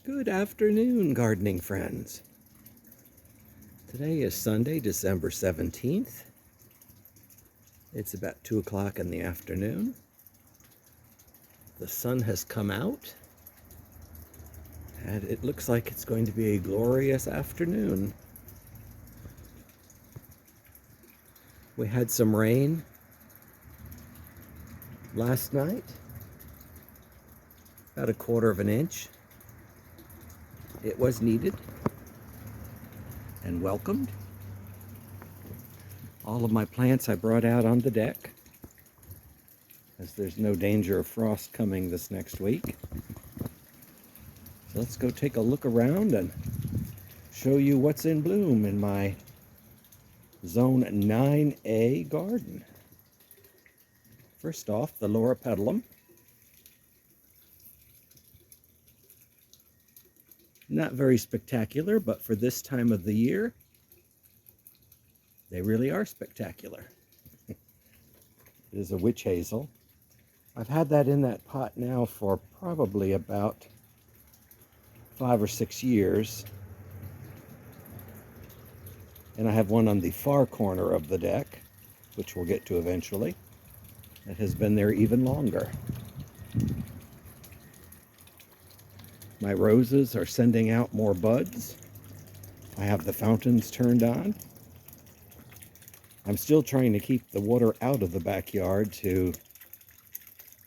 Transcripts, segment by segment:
Good afternoon, gardening friends. Today is Sunday, December 17th. It's about 2 o'clock in the afternoon. The sun has come out, and it looks like it's going to be a glorious afternoon. We had some rain last night, about 1/4 inch. It was needed and welcomed. All of my plants I brought out on the deck, as there's no danger of frost coming this next week. So let's go take a look around and show you what's in bloom in my Zone 9A garden. First off, the loropetalum. Not very spectacular, but for this time of the year, they really are spectacular. It is a witch hazel. I've had that in that pot now for probably about 5 or 6 years. And I have one on the far corner of the deck, which we'll get to eventually, that has been there even longer. My roses are sending out more buds. I have the fountains turned on. I'm still trying to keep the water out of the backyard to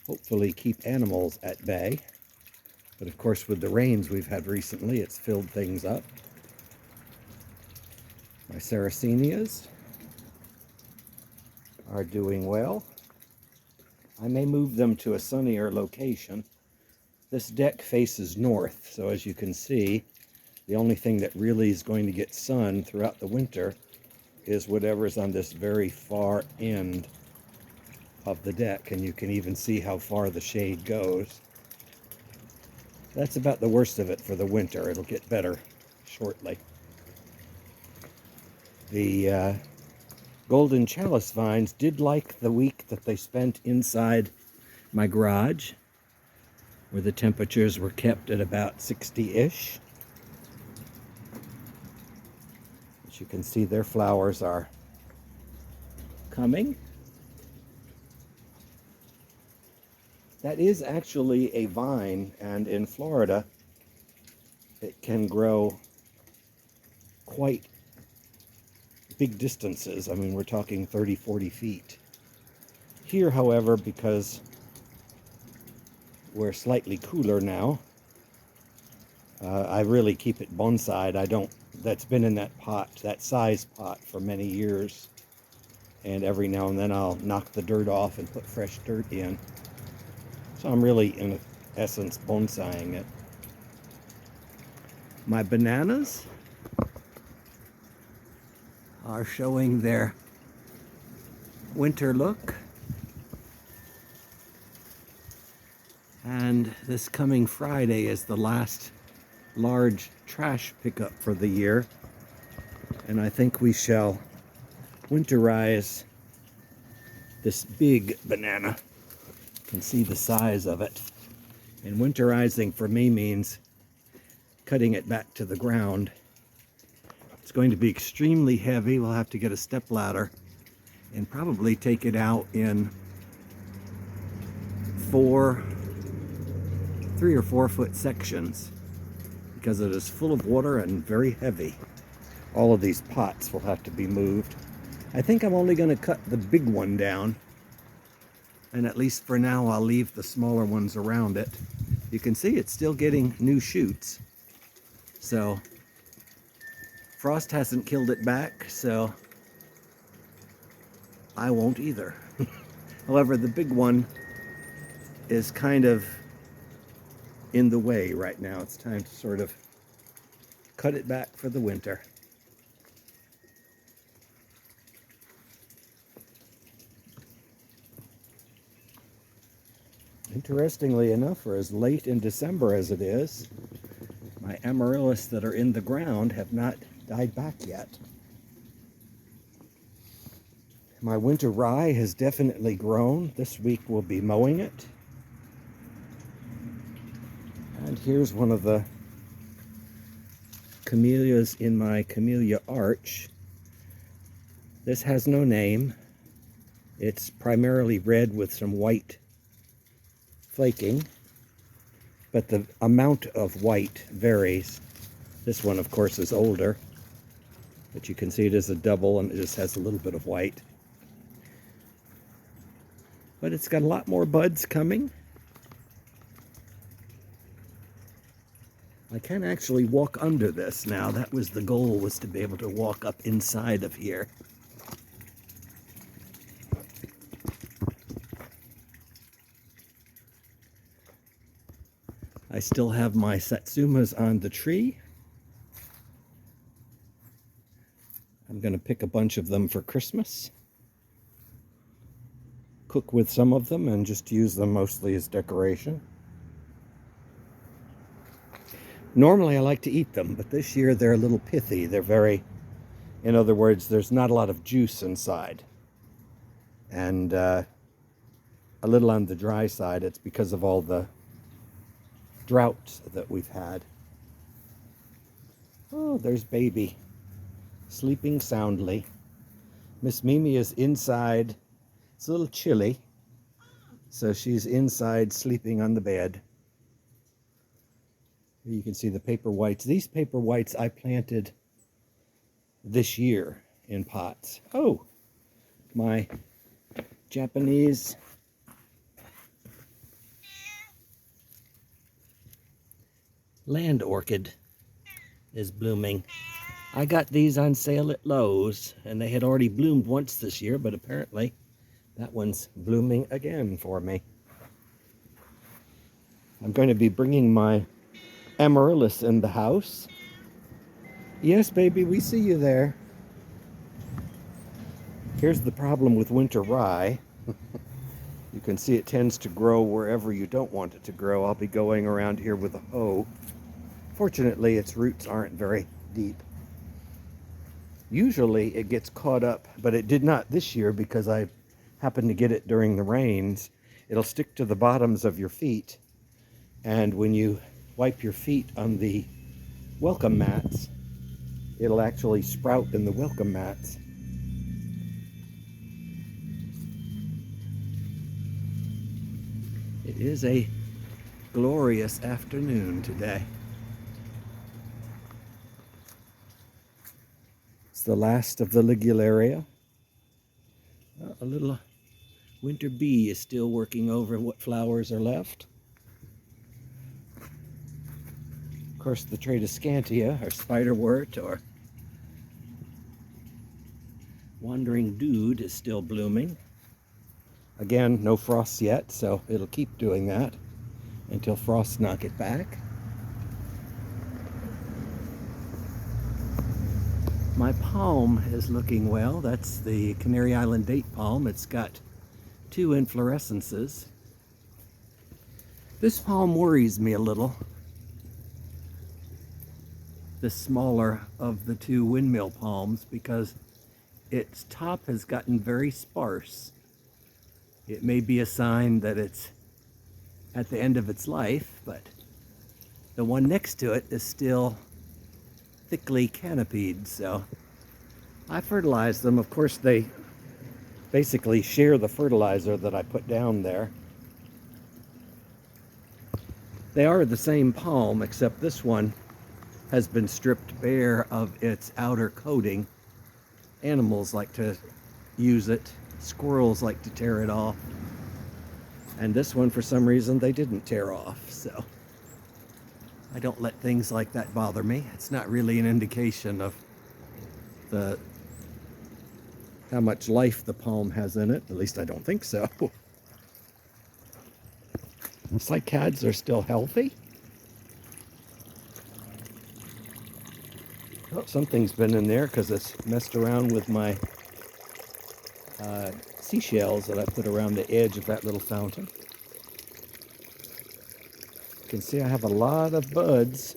hopefully keep animals at bay. But of course, with the rains we've had recently, it's filled things up. My sarracenias are doing well. I may move them to a sunnier location. This deck faces north, so as you can see, the only thing that really is going to get sun throughout the winter is whatever's on this very far end of the deck, and you can even see how far the shade goes. That's about the worst of it for the winter. It'll get better shortly. The golden chalice vines did like the week that they spent inside my garage, where the temperatures were kept at about 60-ish. As you can see, their flowers are coming. That is actually a vine, and in Florida, it can grow quite big distances. I mean, we're talking 30, 40 feet. Here, however, because we're slightly cooler now, I really keep it bonsaied. That's been in that pot, that size pot, for many years. And every now and then I'll knock the dirt off and put fresh dirt in. So I'm really, in essence, bonsaiing it. My bananas are showing their winter look. And this coming Friday is the last large trash pickup for the year. And I think we shall winterize this big banana. You can see the size of it. And winterizing for me means cutting it back to the ground. It's going to be extremely heavy. We'll have to get a step ladder and probably take it out in 3 or 4 foot sections, because it is full of water and very heavy. All of these pots will have to be moved. I think I'm only going to cut the big one down, and at least for now I'll leave the smaller ones around it. You can see it's still getting new shoots, so frost hasn't killed it back, so I won't either. However, the big one is kind of in the way right now. It's time to sort of cut it back for the winter. Interestingly enough, for as late in December as it is, my amaryllis that are in the ground have not died back yet. My winter rye has definitely grown. This week we'll be mowing it. And here's one of the camellias in my camellia arch. This has no name. It's primarily red with some white flaking, but the amount of white varies. This one, of course, is older, but you can see it is a double and it just has a little bit of white. But it's got a lot more buds coming. I can actually walk under this now. That was the goal, was to be able to walk up inside of here. I still have my satsumas on the tree. I'm going to pick a bunch of them for Christmas. Cook with some of them and just use them mostly as decoration. Normally I like to eat them, but this year they're a little pithy. They're very, in other words, there's not a lot of juice inside. And a little on the dry side. It's because of all the drought that we've had. Oh, there's baby, sleeping soundly. Miss Mimi is inside. It's a little chilly, so she's inside sleeping on the bed. Here you can see the paper whites. These paper whites I planted this year in pots. Oh, my Japanese land orchid is blooming. I got these on sale at Lowe's, and they had already bloomed once this year, but apparently that one's blooming again for me. I'm going to be bringing my amaryllis in the house. Yes, baby, we see you there. Here's the problem with winter rye. You can see it tends to grow wherever you don't want it to grow. I'll be going around here with a hoe. Fortunately, its roots aren't very deep. Usually it gets caught up, but it did not this year because I happened to get it during the rains. It'll stick to the bottoms of your feet, and when you wipe your feet on the welcome mats, it'll actually sprout in the welcome mats. It is a glorious afternoon today. It's the last of the ligularia. A little winter bee is still working over what flowers are left. Of course, the Tradescantia, or spiderwort, or wandering dude is still blooming. Again, no frosts yet, so it'll keep doing that until frosts knock it back. My palm is looking well. That's the Canary Island date palm. It's got 2 inflorescences. This palm worries me a little. The smaller of the 2 windmill palms, because its top has gotten very sparse. It may be a sign that it's at the end of its life, but the one next to it is still thickly canopied, so I fertilize them. Of course, they basically share the fertilizer that I put down there. They are the same palm, except this one has been stripped bare of its outer coating. Animals like to use it. Squirrels like to tear it off. And this one, for some reason, they didn't tear off, so I don't let things like that bother me. It's not really an indication of how much life the palm has in it. At least I don't think so. Cycads are still healthy. Oh, something's been in there because it's messed around with my seashells that I put around the edge of that little fountain. You can see I have a lot of buds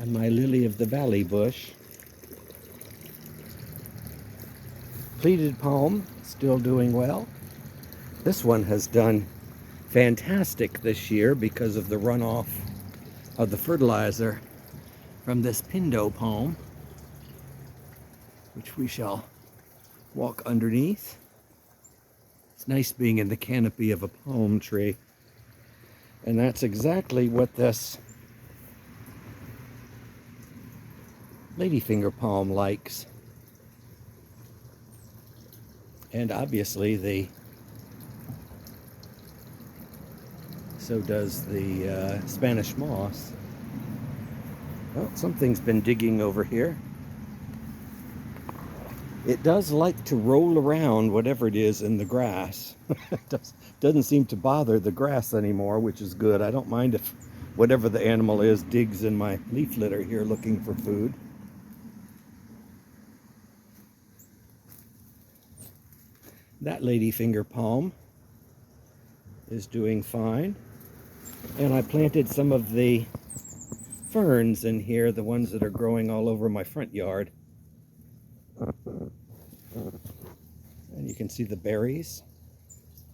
on my lily of the valley bush. Pleated palm, still doing well. This one has done fantastic this year because of the runoff of the fertilizer from this pindo palm, which we shall walk underneath. It's nice being in the canopy of a palm tree. And that's exactly what this ladyfinger palm likes. And obviously so does the Spanish moss. Well, something's been digging over here. It does like to roll around whatever it is in the grass. It doesn't seem to bother the grass anymore, which is good. I don't mind if whatever the animal is digs in my leaf litter here looking for food. That ladyfinger palm is doing fine. And I planted some of the ferns in here, the ones that are growing all over my front yard. And you can see the berries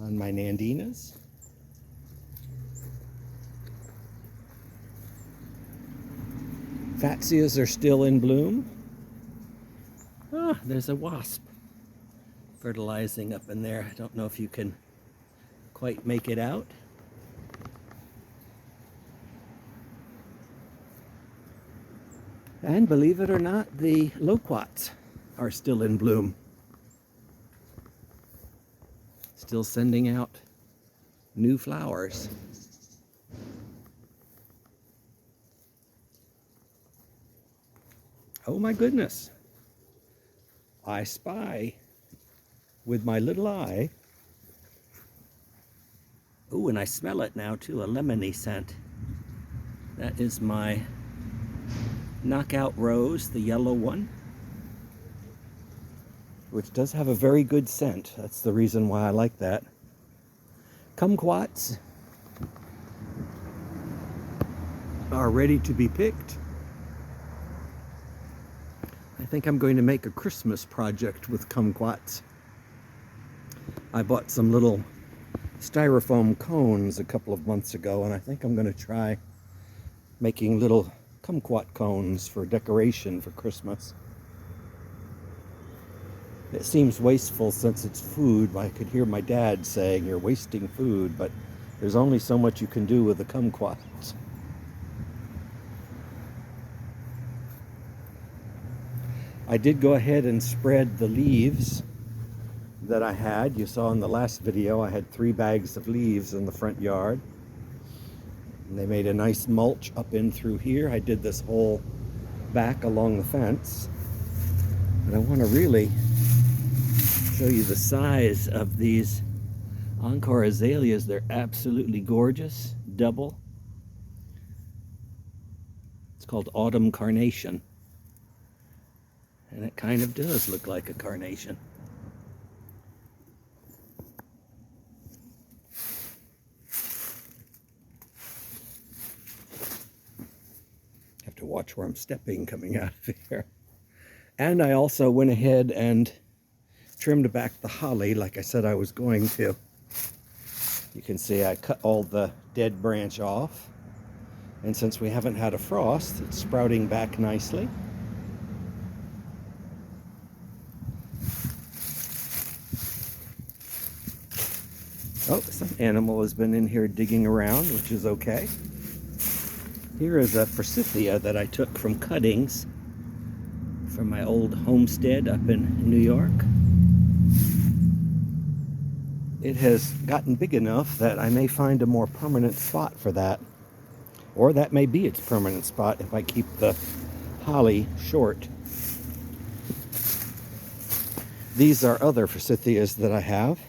on my nandinas. Fatsias are still in bloom. Ah, there's a wasp fertilizing up in there. I don't know if you can quite make it out. And believe it or not, the loquats are still in bloom. Still sending out new flowers. Oh my goodness. I spy with my little eye. Oh, and I smell it now too, a lemony scent. That is my knockout rose, the yellow one, which does have a very good scent. That's the reason why I like that. Kumquats are ready to be picked. I think I'm going to make a Christmas project with kumquats. I bought some little styrofoam cones a couple of months ago, and I think I'm going to try making little kumquat cones for decoration for Christmas. It seems wasteful since it's food. I could hear my dad saying, "You're wasting food," but there's only so much you can do with the kumquats. I did go ahead and spread the leaves that I had. You saw in the last video I had 3 bags of leaves in the front yard. And they made a nice mulch up in through here. I did this whole back along the fence. And I want to really show you the size of these encore azaleas. They're absolutely gorgeous. Double. It's called autumn carnation. And it kind of does look like a carnation. Have to watch where I'm stepping coming out of here. And I also went ahead and trimmed back the holly like I said I was going to. You can see I cut all the dead branch off. And since we haven't had a frost, it's sprouting back nicely. Oh, some animal has been in here digging around, which is okay. Here is a forsythia that I took from cuttings from my old homestead up in New York. It has gotten big enough that I may find a more permanent spot for that. Or that may be its permanent spot if I keep the holly short. These are other forsythias that I have.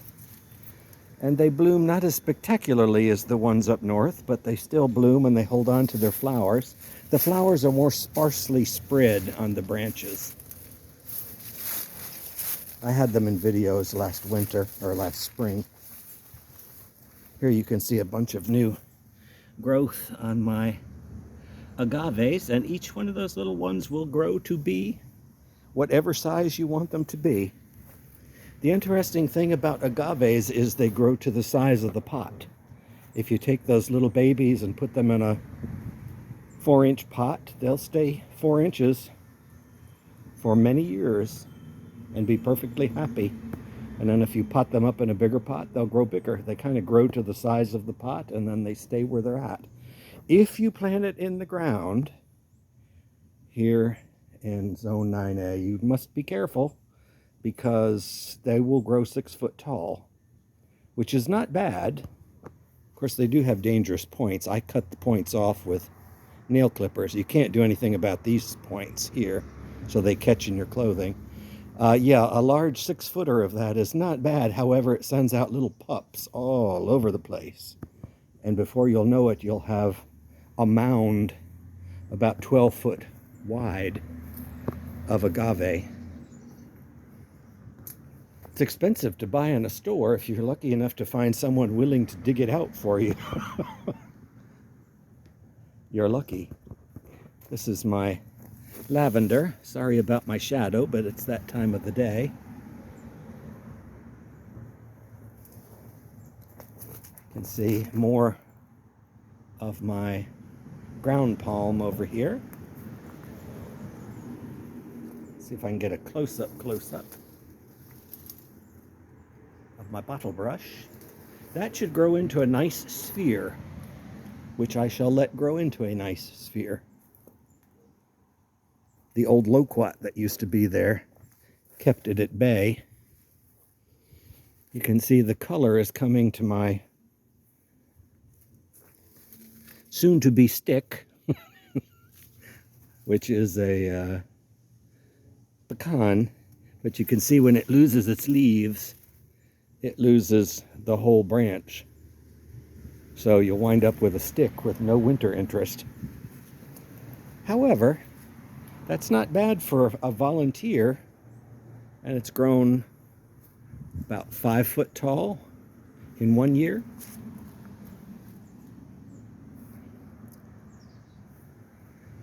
And they bloom not as spectacularly as the ones up north, but they still bloom and they hold on to their flowers. The flowers are more sparsely spread on the branches. I had them in videos last winter, or last spring. Here you can see a bunch of new growth on my agaves, and each one of those little ones will grow to be whatever size you want them to be. The interesting thing about agaves is they grow to the size of the pot. If you take those little babies and put them in a 4-inch pot. They'll stay 4 inches for many years and be perfectly happy. And then if you pot them up in a bigger pot, they'll grow bigger. They kind of grow to the size of the pot, and then they stay where they're at. If you plant it in the ground here in zone 9A, you must be careful, because they will grow 6 foot tall, which is not bad. Of course, they do have dangerous points. I cut the points off with nail clippers. You can't do anything about these points here, so they catch in your clothing. Yeah, a large 6-footer of that is not bad. However, it sends out little pups all over the place. And before you'll know it, you'll have a mound about 12 foot wide of agave. It's expensive to buy in a store if you're lucky enough to find someone willing to dig it out for you. You're lucky. This is my lavender. Sorry about my shadow, but it's that time of the day. You can see more of my ground palm over here. See if I can get a close-up of my bottle brush. That should grow into a nice sphere, which I shall let grow into a nice sphere. The old loquat that used to be there kept it at bay. You can see the color is coming to my soon-to-be stick, which is a pecan. But you can see when it loses its leaves, it loses the whole branch. So you'll wind up with a stick with no winter interest. However, that's not bad for a volunteer, and it's grown about 5 foot tall in 1 year.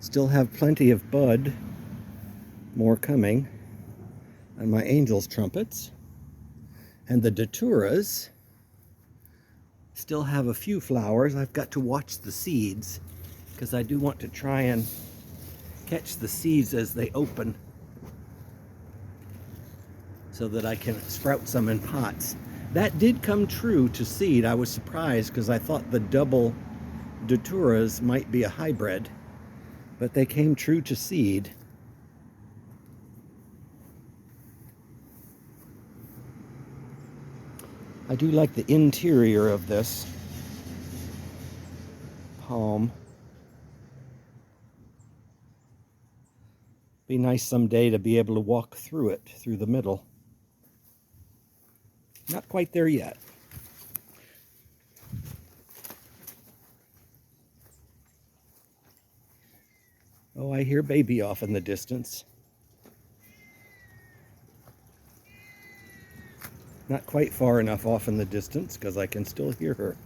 Still have plenty of bud, more coming, and my angel's trumpets. And the daturas still have a few flowers. I've got to watch the seeds, because I do want to try and catch the seeds as they open so that I can sprout some in pots. That did come true to seed. I was surprised because I thought the double daturas might be a hybrid, but they came true to seed. I do like the interior of this palm. Be nice someday to be able to walk through it, through the middle. Not quite there yet. Oh, I hear baby off in the distance. Not quite far enough off in the distance because I can still hear her.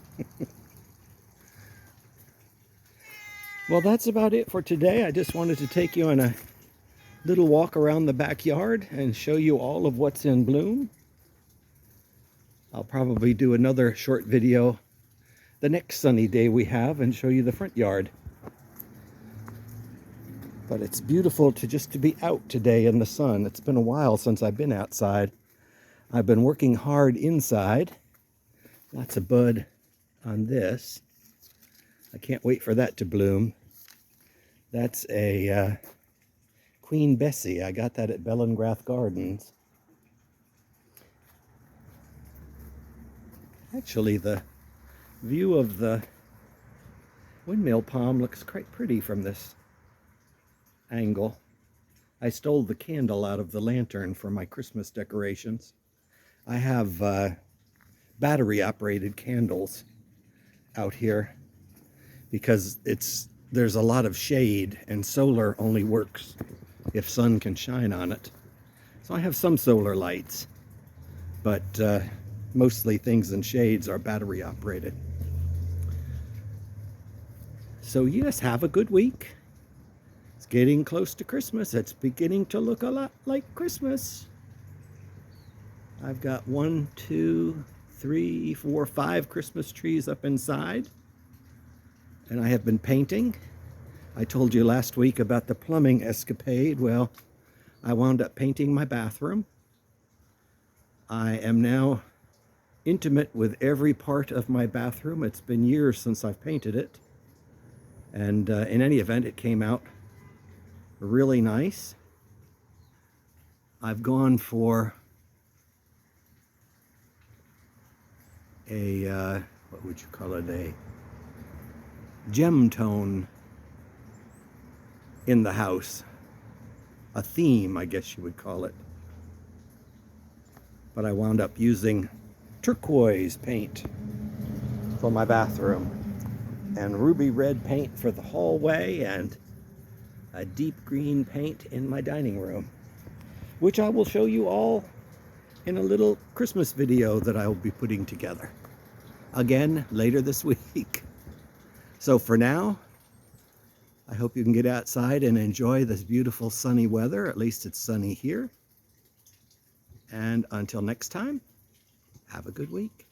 Well, that's about it for today. I just wanted to take you on a little walk around the backyard and show you all of what's in bloom. I'll probably do another short video the next sunny day we have and show you the front yard. But it's beautiful to be out today in the sun. It's been a while since I've been outside. I've been working hard inside. Lots of bud on this. I can't wait for that to bloom. That's a Queen Bessie. I got that at Bellengrath Gardens. Actually, the view of the windmill palm looks quite pretty from this angle. I stole the candle out of the lantern for my Christmas decorations. I have battery-operated candles out here because there's a lot of shade, and solar only works if sun can shine on it. So I have some solar lights, but mostly things in shades are battery operated. So yes, have a good week. It's getting close to Christmas. It's beginning to look a lot like Christmas. I've got 1, 2, 3, 4, 5 Christmas trees up inside, and I have been painting. I told you last week about the plumbing escapade. Well, I wound up painting my bathroom. I am now intimate with every part of my bathroom. It's been years since I've painted it. And in any event, it came out really nice. I've gone for a, what would you call it, a gem tone in the house. A theme, I guess you would call it. But I wound up using turquoise paint for my bathroom, and ruby red paint for the hallway, and a deep green paint in my dining room, which I will show you all in a little Christmas video that I will be putting together again later this week. So for now, I hope you can get outside and enjoy this beautiful sunny weather. At least it's sunny here. And until next time, have a good week.